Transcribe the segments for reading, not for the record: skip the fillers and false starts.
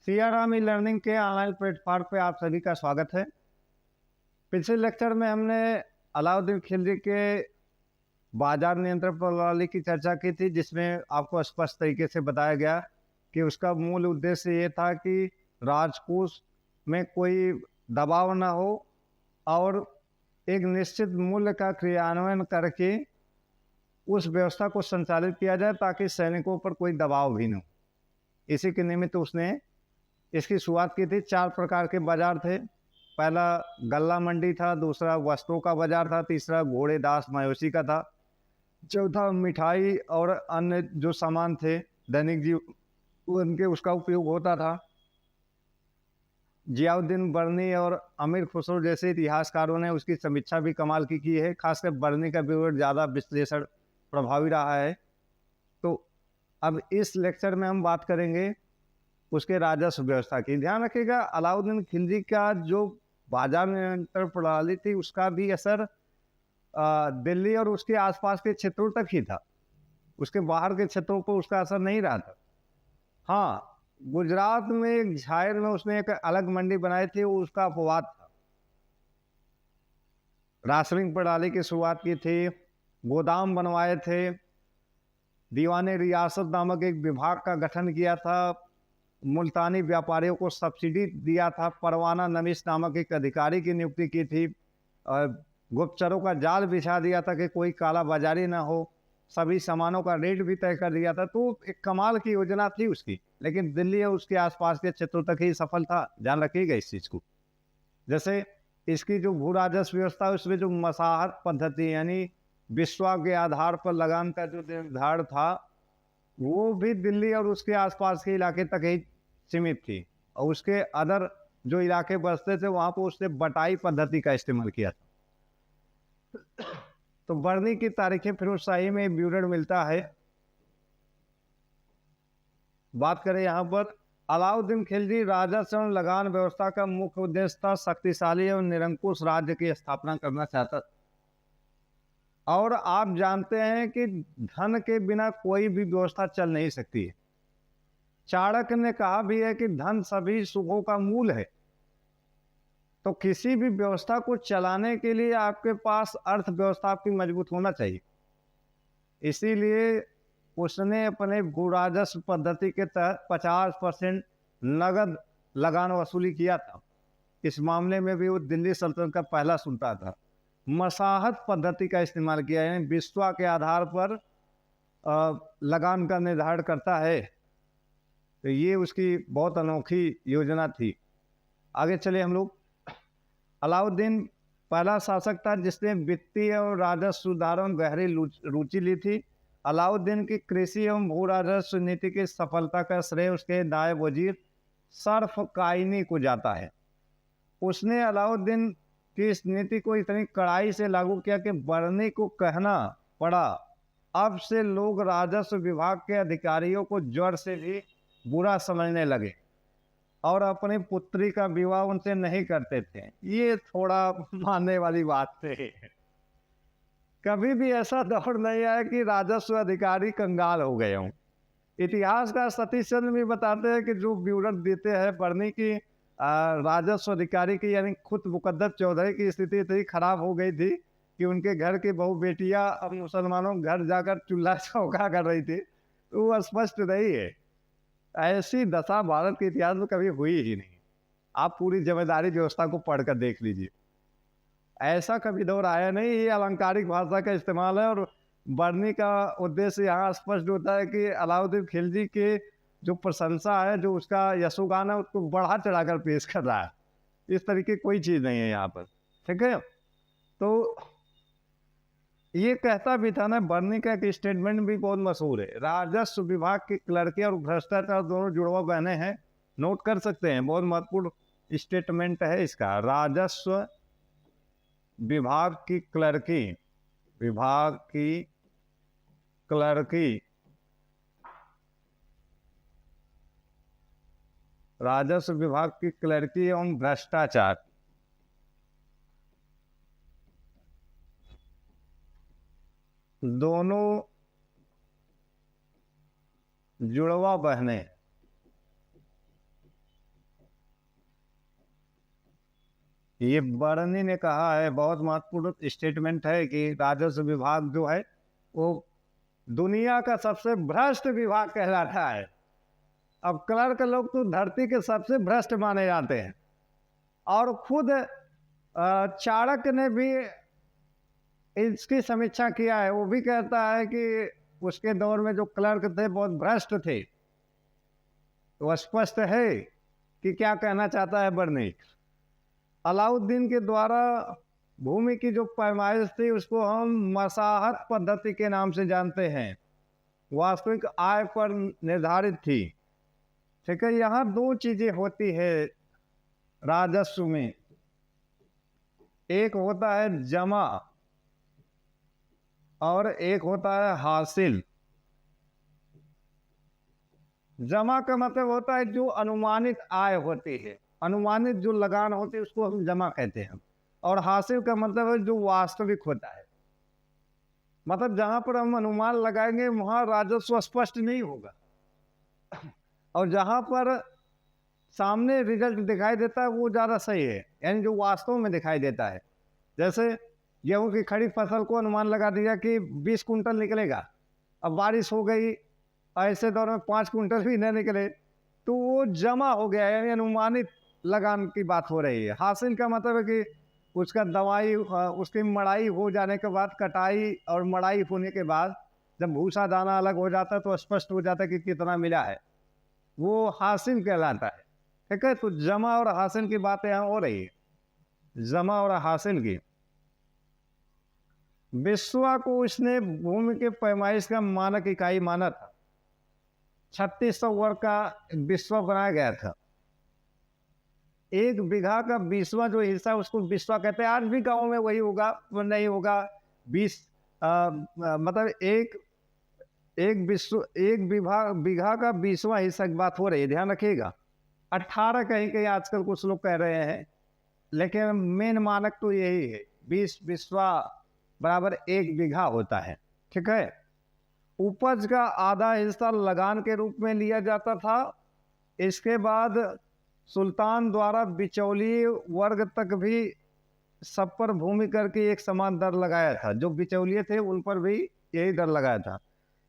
CRM e learning के online platform पे आप सभी का स्वागत है। पिछले लेक्चर में हमने अलाउद्दीन खिलजी के बाजार नियंत्रण प्रणाली की चर्चा की थी, जिसमें आपको स्पष्ट तरीके से बताया गया कि उसका मूल उद्देश्य ये था कि राजकोष में कोई दबाव न हो और एक निश्चित मूल्य का क्रियान्वयन करके उस व्यवस्था को संचालित किया जाए ताकि सैनिकों पर कोई दबाव भी न हो। इसी के निमित्त उसने इसकी शुरुआत की थी। 4 प्रकार के बाजार थे। पहला गल्ला मंडी था, दूसरा वस्त्रों का बाजार था, तीसरा घोड़े दास मवेशी का था, चौथा मिठाई और अन्य जो सामान थे दैनिक उनके उसका उपयोग होता था। जियाउद्दीन बर्नी और अमीर खुसरो जैसे इतिहासकारों ने उसकी समीक्षा भी कमाल की है। खासकर बर्नी का विवरण ज़्यादा विश्लेषण प्रभावी रहा है। तो अब इस लेक्चर में हम बात करेंगे उसके राजस्व व्यवस्था की। ध्यान रखिएगा, अलाउद्दीन खिलजी का जो बाजार नियंत्रण प्रणाली थी उसका भी असर दिल्ली और उसके आसपास के क्षेत्रों तक ही था। उसके बाहर के क्षेत्रों पर उसका असर नहीं रहा था। हाँ, गुजरात में झायर में उसने एक अलग मंडी बनाई थी, उसका अपवाद था। राशनिंग प्रणाली की शुरुआत की थी, गोदाम बनवाए थे, दीवाने रियासत नामक एक विभाग का गठन किया था, मुल्तानी व्यापारियों को सब्सिडी दिया था, परवाना नमीस नामक एक अधिकारी की नियुक्ति की थी, गुप्तचरों का जाल बिछा दिया था कि कोई काला बाजारी ना हो, सभी सामानों का रेट भी तय कर दिया था। तो एक कमाल की योजना थी उसकी, लेकिन दिल्ली और उसके आसपास के क्षेत्रों तक ही सफल था। ध्यान रखिएगा इस चीज़ को। जैसे इसकी जो भू राजस्व व्यवस्था है उसमें जो मसाहत पद्धति यानी विश्वा के आधार पर लगान का जो निर्धारण था वो भी दिल्ली और उसके आसपास के इलाके तक ही सीमित थी, और उसके अदर जो इलाके बसते थे वहां पर उसने बटाई पद्धति का इस्तेमाल किया था। तो बर्नी की तारीखें फिरोजशाही में विवरण मिलता है। बात करें यहाँ पर, अलाउद्दीन खिलजी राजस्व लगान व्यवस्था का मुख्य उद्देश्य था शक्तिशाली और निरंकुश राज्य की स्थापना करना चाहता था। और आप जानते हैं कि धन के बिना कोई भी व्यवस्था चल नहीं सकती है। चाणक्य ने कहा भी है कि धन सभी सुखों का मूल है। तो किसी भी व्यवस्था को चलाने के लिए आपके पास अर्थव्यवस्था आपकी मजबूत होना चाहिए। इसीलिए उसने अपने भू राजस्व पद्धति के तहत 50% नगद लगान वसूली किया था। इस मामले में भी वो दिल्ली सल्तनत का पहला सुल्तान था। मसाहत पद्धति का इस्तेमाल किया, यानी विश्वा के आधार पर लगान का निर्धारण करता है। तो ये उसकी बहुत अनोखी योजना थी। आगे चले हम लोग। अलाउद्दीन पहला शासक था जिसने वित्तीय और राजस्व सुधारों में गहरी रुचि ली थी। अलाउद्दीन की कृषि एवं भू राजस्व नीति की सफलता का श्रेय उसके नायब वजीर सर्फकाइनी को जाता है। उसने अलाउद्दीन की इस नीति को इतनी कड़ाई से लागू किया कि बर्नी को कहना पड़ा, अब से लोग राजस्व विभाग के अधिकारियों को जड़ से भी बुरा समझने लगे और अपनी पुत्री का विवाह उनसे नहीं करते थे। ये थोड़ा मानने वाली बात है। कभी भी ऐसा दौर नहीं आया कि राजस्व अधिकारी कंगाल हो गए हों। इतिहास का सतीश चंद्र भी बताते हैं कि जो विवरण देते हैं बर्नी की राजस्व अधिकारी की, यानी खुद मुकद्दर चौधरी की स्थिति इतनी खराब हो गई थी कि उनके घर की बहू बेटियां अब मुसलमानों के घर जाकर चूल्हा चौका कर रही थी। तो वो स्पष्ट नहीं है। ऐसी दशा भारत के इतिहास में कभी हुई ही नहीं। आप पूरी जमींदारी व्यवस्था को पढ़कर देख लीजिए, ऐसा कभी दौर आया नहीं। ये अलंकारिक भाषा का इस्तेमाल है। और बर्नी का उद्देश्य यहाँ स्पष्ट होता है कि अलाउद्दीन खिलजी के जो प्रशंसा है, जो उसका यशोगान है, उसको बढ़ा चढ़ाकर पेश कर रहा है। इस तरीके कोई चीज़ नहीं है यहाँ पर, ठीक है। तो ये कहता भी था ना, बर्नी का एक स्टेटमेंट भी बहुत मशहूर है। राजस्व विभाग की क्लर्की और भ्रष्टाचार दोनों जुड़वा बहने हैं। नोट कर सकते हैं, बहुत महत्वपूर्ण स्टेटमेंट है इसका। राजस्व विभाग की क्लर्की, विभाग की क्लर्की, राजस्व विभाग की क्लर्की एवं भ्रष्टाचार दोनों जुड़वा बहने ये बरनी ने कहा है, बहुत महत्वपूर्ण स्टेटमेंट है कि राजस्व विभाग जो है वो दुनिया का सबसे भ्रष्ट विभाग कहलाता है। अब क्लर्क लोग तो धरती के सबसे भ्रष्ट माने जाते हैं, और खुद चाणक्य ने भी इसकी समीक्षा किया है। वो भी कहता है कि उसके दौर में जो क्लर्क थे बहुत भ्रष्ट थे। तो स्पष्ट है कि क्या कहना चाहता है बर्नी। अलाउद्दीन के द्वारा भूमि की जो पैमाइश थी उसको हम मसाहत पद्धति के नाम से जानते हैं, वास्तविक आय पर निर्धारित थी। ठीक है, यहाँ दो चीजें होती है राजस्व में, एक होता है जमा और एक होता है हासिल। जमा का मतलब होता है जो अनुमानित आय होती है, अनुमानित जो लगान होती है उसको हम जमा कहते हैं। और हासिल का मतलब है जो वास्तविक होता है। मतलब जहां पर हम अनुमान लगाएंगे वहां राजस्व स्पष्ट नहीं होगा, और जहां पर सामने रिजल्ट दिखाई देता है वो ज़्यादा सही है, यानी जो वास्तव में दिखाई देता है। जैसे गेहूं की खड़ी फसल को अनुमान लगा दिया कि 20 कुंटल निकलेगा, अब बारिश हो गई, ऐसे दौर में 5 कुंटल भी न निकले, तो वो जमा हो गया, यानी अनुमानित लगान की बात हो रही है। हासिल का मतलब है कि उसका दवाई, उसकी मड़ाई हो जाने के बाद, कटाई और मड़ाई होने के बाद जब भूसा दाना अलग हो जाता है तो स्पष्ट हो जाता है कि कितना मिला है, वो हासिल कहलाता है। ठीक है, तो जमा और हासिल की बात यहाँ हो रही है, जमा और हासिल की। बिस्वा को उसने भूमि के पैमाइश का मानक इकाई माना था। 3600 वर्ग का बिस्वा बनाया गया था। एक बीघा का 20वां जो हिस्सा उसको बिस्वा कहते हैं। आज भी गांव में वही होगा, वो नहीं होगा। 20 मतलब एक बीघा का 20वां हिस्सा की बात हो रही है, ध्यान रखिएगा। 18 कहीं कहीं आजकल कुछ लोग कह रहे हैं, लेकिन मेन मानक तो यही है, 20 बिस्वा बराबर 1 बीघा होता है। ठीक है, उपज का आधा हिस्सा लगान के रूप में लिया जाता था। इसके बाद सुल्तान द्वारा बिचौलिए वर्ग तक भी सब पर भूमि कर के एक समान दर लगाया था। जो बिचौलिए थे उन पर भी यही दर लगाया था।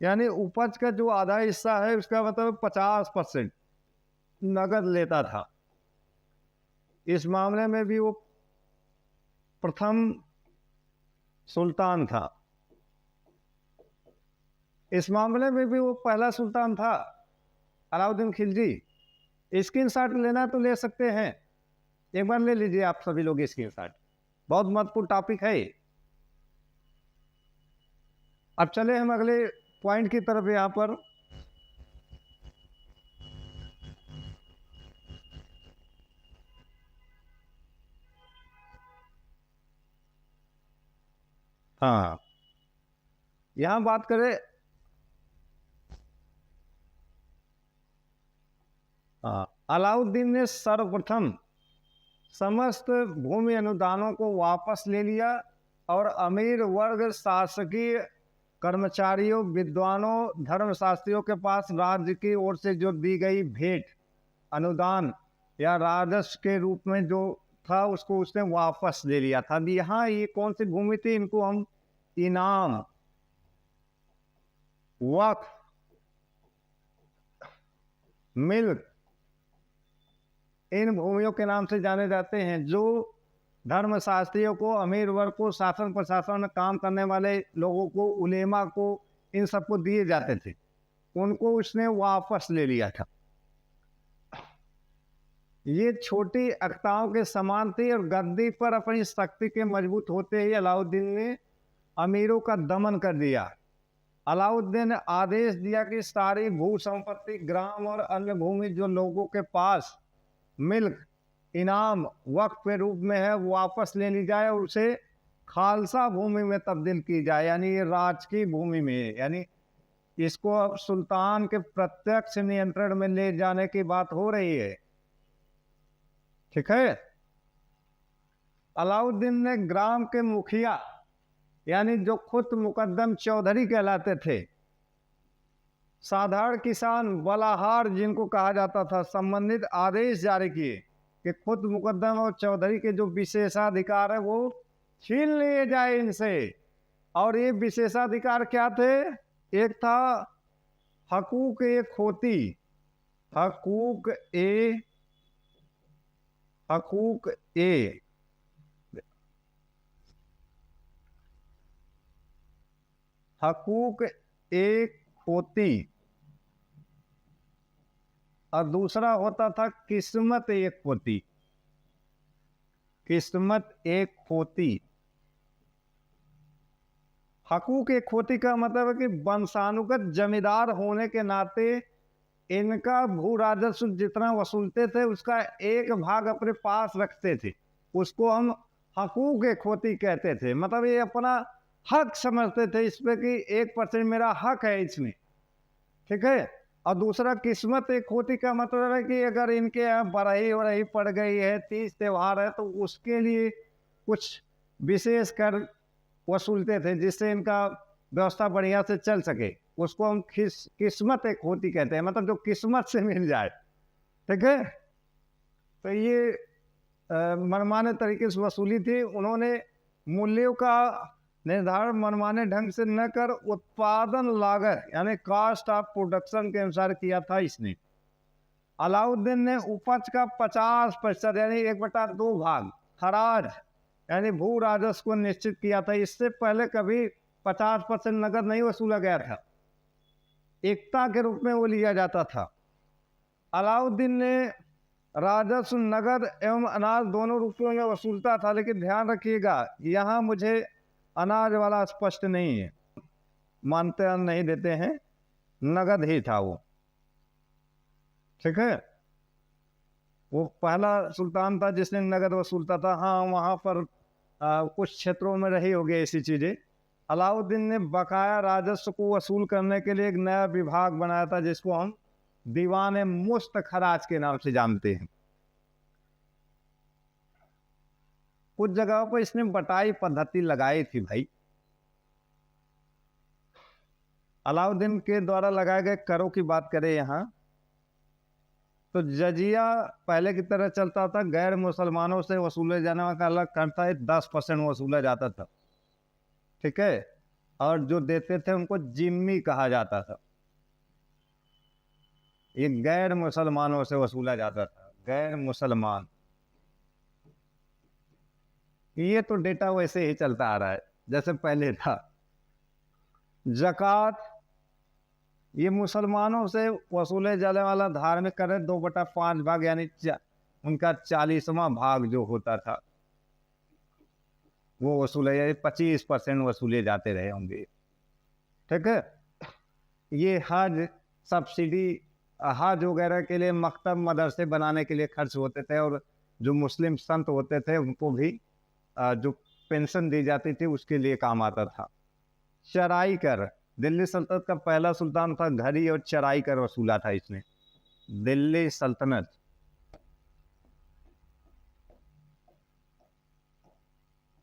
यानी उपज का जो आधा हिस्सा है उसका मतलब 50% नगद लेता था। इस मामले में भी वो प्रथम सुल्तान था। इस मामले में भी वो पहला सुल्तान था, अलाउद्दीन खिलजी। स्क्रीनशॉट लेना तो ले सकते हैं, एक बार ले लीजिए आप सभी लोग स्क्रीनशॉट, बहुत महत्वपूर्ण टॉपिक है। अब चले हम अगले पॉइंट की तरफ। यहाँ पर हाँ, यहाँ बात करें अलाउद्दीन ने सर्वप्रथम समस्त भूमि अनुदानों को वापस ले लिया और अमीर वर्ग, शासकीय कर्मचारियों, विद्वानों, धर्मशास्त्रियों के पास राज्य की ओर से जो दी गई भेंट, अनुदान या राजस्व के रूप में जो था उसको उसने वापस ले लिया था। यहाँ ये कौन सी भूमि थी, इनको हम इनाम, वक्फ, मिल्क, इन भूमियों के नाम से जाने जाते हैं, जो धर्मशास्त्रियों को, अमीर वर्ग को, शासन प्रशासन में काम करने वाले लोगों को, उलेमा को, इन सबको दिए जाते थे। उनको उसने वापस ले लिया था। ये छोटी अख्ताओं के समान थी और गद्दी पर अपनी शक्ति के मजबूत होते ही अलाउद्दीन ने अमीरों का दमन कर दिया। अलाउद्दीन ने आदेश दिया कि सारी भू संपत्ति, ग्राम और अन्य भूमि जो लोगों के पास मिल्क, इनाम, वक्फ के रूप में है, वापस ले ली जाए और उसे खालसा भूमि में तब्दील की जाए, यानी ये राजकीय भूमि में, यानी इसको अब सुल्तान के प्रत्यक्ष नियंत्रण में ले जाने की बात हो रही है। ठीक है, अलाउद्दीन ने ग्राम के मुखिया, यानी जो खुद मुकद्दम चौधरी कहलाते थे, साधारण किसान, बलाहार जिनको कहा जाता था, संबंधित आदेश जारी किए कि खुद मुकद्दम और चौधरी के जो विशेषाधिकार है वो छीन लिए जाए इनसे। और ये विशेषाधिकार क्या थे? एक था हकूक ए खोती, हकूक ए हकूक ए हकूक ए खोती, और दूसरा होता था किस्मत एक खोती, किस्मत एक खोती। हकूक एक खोती का मतलब है कि वंशानुगत जमींदार होने के नाते इनका भू राजस्व जितना वसूलते थे उसका एक भाग अपने पास रखते थे, उसको हम हकूक एक खोती कहते थे। मतलब ये अपना हक समझते थे इस पे कि 1% मेरा हक है इसमें, ठीक है। और दूसरा किस्मत एक खोती का मतलब है कि अगर इनके यहाँ बरही वरही पड़ गई है, तीज त्योहार है, तो उसके लिए कुछ विशेष कर वसूलते थे जिससे इनका व्यवस्था बढ़िया से चल सके, उसको हम किस्मत एक खोती कहते हैं, मतलब जो किस्मत से मिल जाए, ठीक है। तो ये मनमाने तरीके से वसूली थी। उन्होंने मूल्यों का निर्धारण मनमाने ढंग से न कर उत्पादन लागत यानी कॉस्ट ऑफ प्रोडक्शन के अनुसार किया था इसने। अलाउद्दीन ने उपज का 50% यानी 1/2 भाग खराज यानी भू राजस्व को निश्चित किया था। इससे पहले कभी 50% नगद नहीं वसूला गया था, एकता के रूप में वो लिया जाता था। अलाउद्दीन ने राजस्व नगद एवं अनाज दोनों रूपों में वसूलता था, लेकिन ध्यान रखिएगा यहाँ मुझे अनाज वाला स्पष्ट नहीं है, मानते नहीं देते हैं, नगद ही था वो, ठीक है। वो पहला सुल्तान था जिसने नगद वसूलता था। हाँ, वहाँ पर कुछ क्षेत्रों में रही होगी ऐसी चीजें। अलाउद्दीन ने बकाया राजस्व को वसूल करने के लिए एक नया विभाग बनाया था जिसको हम दीवान मुस्त खराज के नाम से जानते हैं। कुछ जगहों पर इसने बटाई पद्धति लगाई थी भाई। अलाउद्दीन के द्वारा लगाए गए करों की बात करें यहाँ तो जजिया पहले की तरह चलता था, गैर मुसलमानों से वसूले जाने वाला अलग कर था, 10% वसूला जाता था, ठीक है। और जो देते थे उनको जिम्मी कहा जाता था। ये गैर मुसलमानों से वसूला जाता था, गैर मुसलमान। ये तो डेटा वैसे ही चलता आ रहा है जैसे पहले था। ज़कात ये मुसलमानों से वसूले जाने वाला धार्मिक कर 2/5 भाग यानी उनका 40वां भाग जो होता था वो वसूले, 25% वसूले जाते रहे होंगे, ठीक है। ये हज सब्सिडी, हज वगैरह के लिए मकतब मदरसे बनाने के लिए खर्च होते थे, और जो मुस्लिम संत होते थे उनको भी जो पेंशन दी जाती थी उसके लिए काम आता था। चराई कर, दिल्ली सल्तनत का पहला सुल्तान था, घरी और चराई कर वसूला था इसने, दिल्ली सल्तनत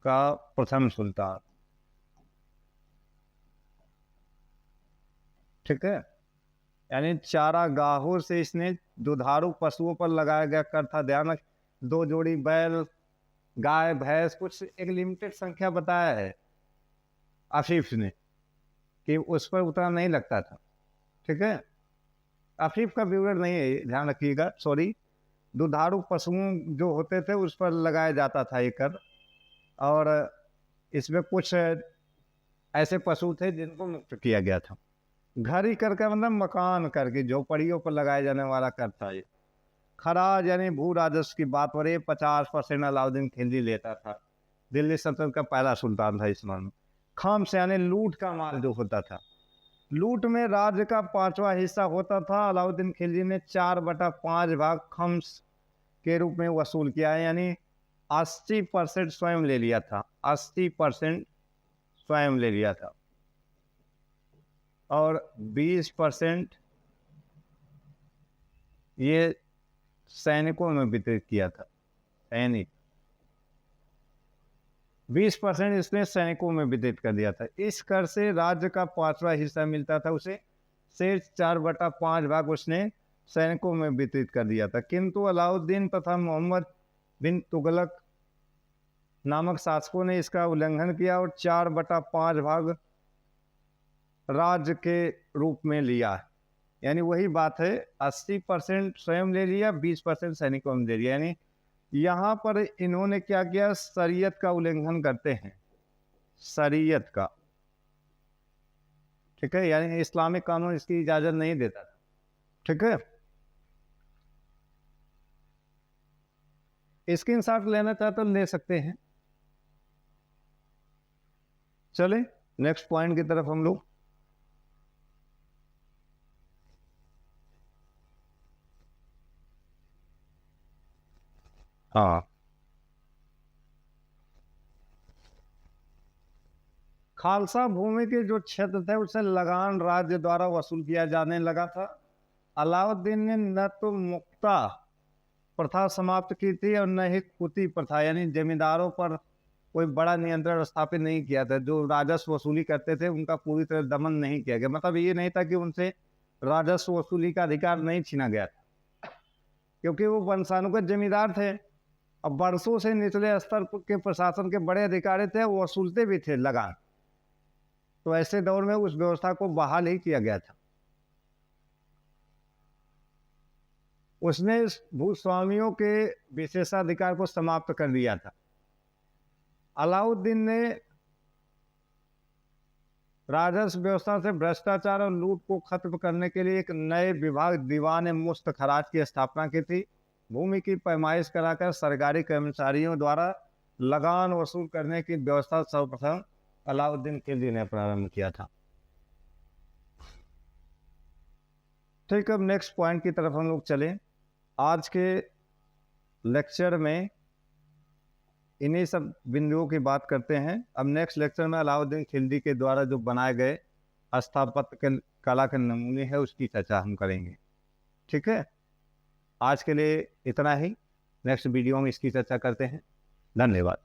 का प्रथम सुल्तान, ठीक है। यानी चारागाहों से इसने दुधारू पशुओं पर लगाया गया कर था। ध्यान, 2 जोड़ी बैल, गाय, भैंस, कुछ एक लिमिटेड संख्या बताया है आफीफ ने कि उस पर उतना नहीं लगता था, ठीक है। आफीफ का विवरण नहीं है, ध्यान रखिएगा, सॉरी। दुधारू पशुओं जो होते थे उस पर लगाया जाता था ये कर, और इसमें कुछ ऐसे पशु थे जिनको मुक्त किया गया था। घर कर का मतलब मकान करके झोपड़ियों पर लगाए जाने वाला कर था ये। खराज यानी भू राजस्व की बात हो रही है, 50% अलाउद्दीन खिलजी लेता था, दिल्ली सल्तनत का पहला सुल्तान था इस मामले में। खम्स यानी लूट का माल जो होता था, लूट में राज्य का 5वां हिस्सा होता था। अलाउद्दीन खिलजी ने 4/5 भाग खम्स के रूप में वसूल किया है, यानी 80% स्वयं ले लिया था, 80% स्वयं ले लिया था, और 20% ये सैनिकों में वितरित किया था। सैनिक 20% इसने सैनिकों में वितरित कर दिया था। इस कर से राज्य का 5वां हिस्सा मिलता था उसे, शेष 4/5 भाग उसने सैनिकों में वितरित कर दिया था, किंतु अलाउद्दीन तथा मोहम्मद बिन तुगलक नामक शासकों ने इसका उल्लंघन किया और 4/5 भाग राज्य के रूप में लिया। यानी वही बात है, 80% स्वयं ले लिया, 20% सैनिकों में ले लिया। यानी यहाँ पर इन्होंने क्या किया, शरीयत का उल्लंघन करते हैं, शरीयत का, ठीक है। यानी इस्लामिक कानून इसकी इजाजत नहीं देता था, ठीक है। स्क्रीनशॉट लेना चाहते तो ले सकते हैं। चले नेक्स्ट पॉइंट की तरफ हम लोग। हाँ, खालसा भूमि के जो क्षेत्र थे उसे लगान राज्य द्वारा वसूल किया जाने लगा था। अलाउद्दीन ने न तो मुक्ता प्रथा समाप्त की थी और न ही कुती प्रथा, यानी जमींदारों पर कोई बड़ा नियंत्रण स्थापित नहीं किया था। जो राजस्व वसूली करते थे उनका पूरी तरह दमन नहीं किया गया। मतलब ये नहीं था कि उनसे राजस्व वसूली का अधिकार नहीं छीना गया था, क्योंकि वो वंशानुगत जमींदार थे। अब बरसों से निचले स्तर के प्रशासन के बड़े अधिकारी थे, वो वसूलते भी थे लगान। तो ऐसे दौर में उस व्यवस्था को बहाल ही किया गया था। उसने भूस्वामियों के विशेषाधिकार को समाप्त कर दिया था। अलाउद्दीन ने राजस्व व्यवस्था से भ्रष्टाचार और लूट को खत्म करने के लिए एक नए विभाग दीवान मुस्त खराज की स्थापना की थी। भूमि की पैमाइश कराकर सरकारी कर्मचारियों द्वारा लगान वसूल करने की व्यवस्था सर्वप्रथम अलाउद्दीन खिलजी ने प्रारंभ किया था। ठीक, अब नेक्स्ट पॉइंट की तरफ हम लोग चलें। आज के लेक्चर में इन्हीं सब बिंदुओं की बात करते हैं। अब नेक्स्ट लेक्चर में अलाउद्दीन खिलजी के द्वारा जो बनाए गए स्थापत्य के कला के नमूने हैं उसकी चर्चा हम करेंगे, ठीक है। आज के लिए इतना ही, नेक्स्ट वीडियो में इसकी चर्चा करते हैं। धन्यवाद।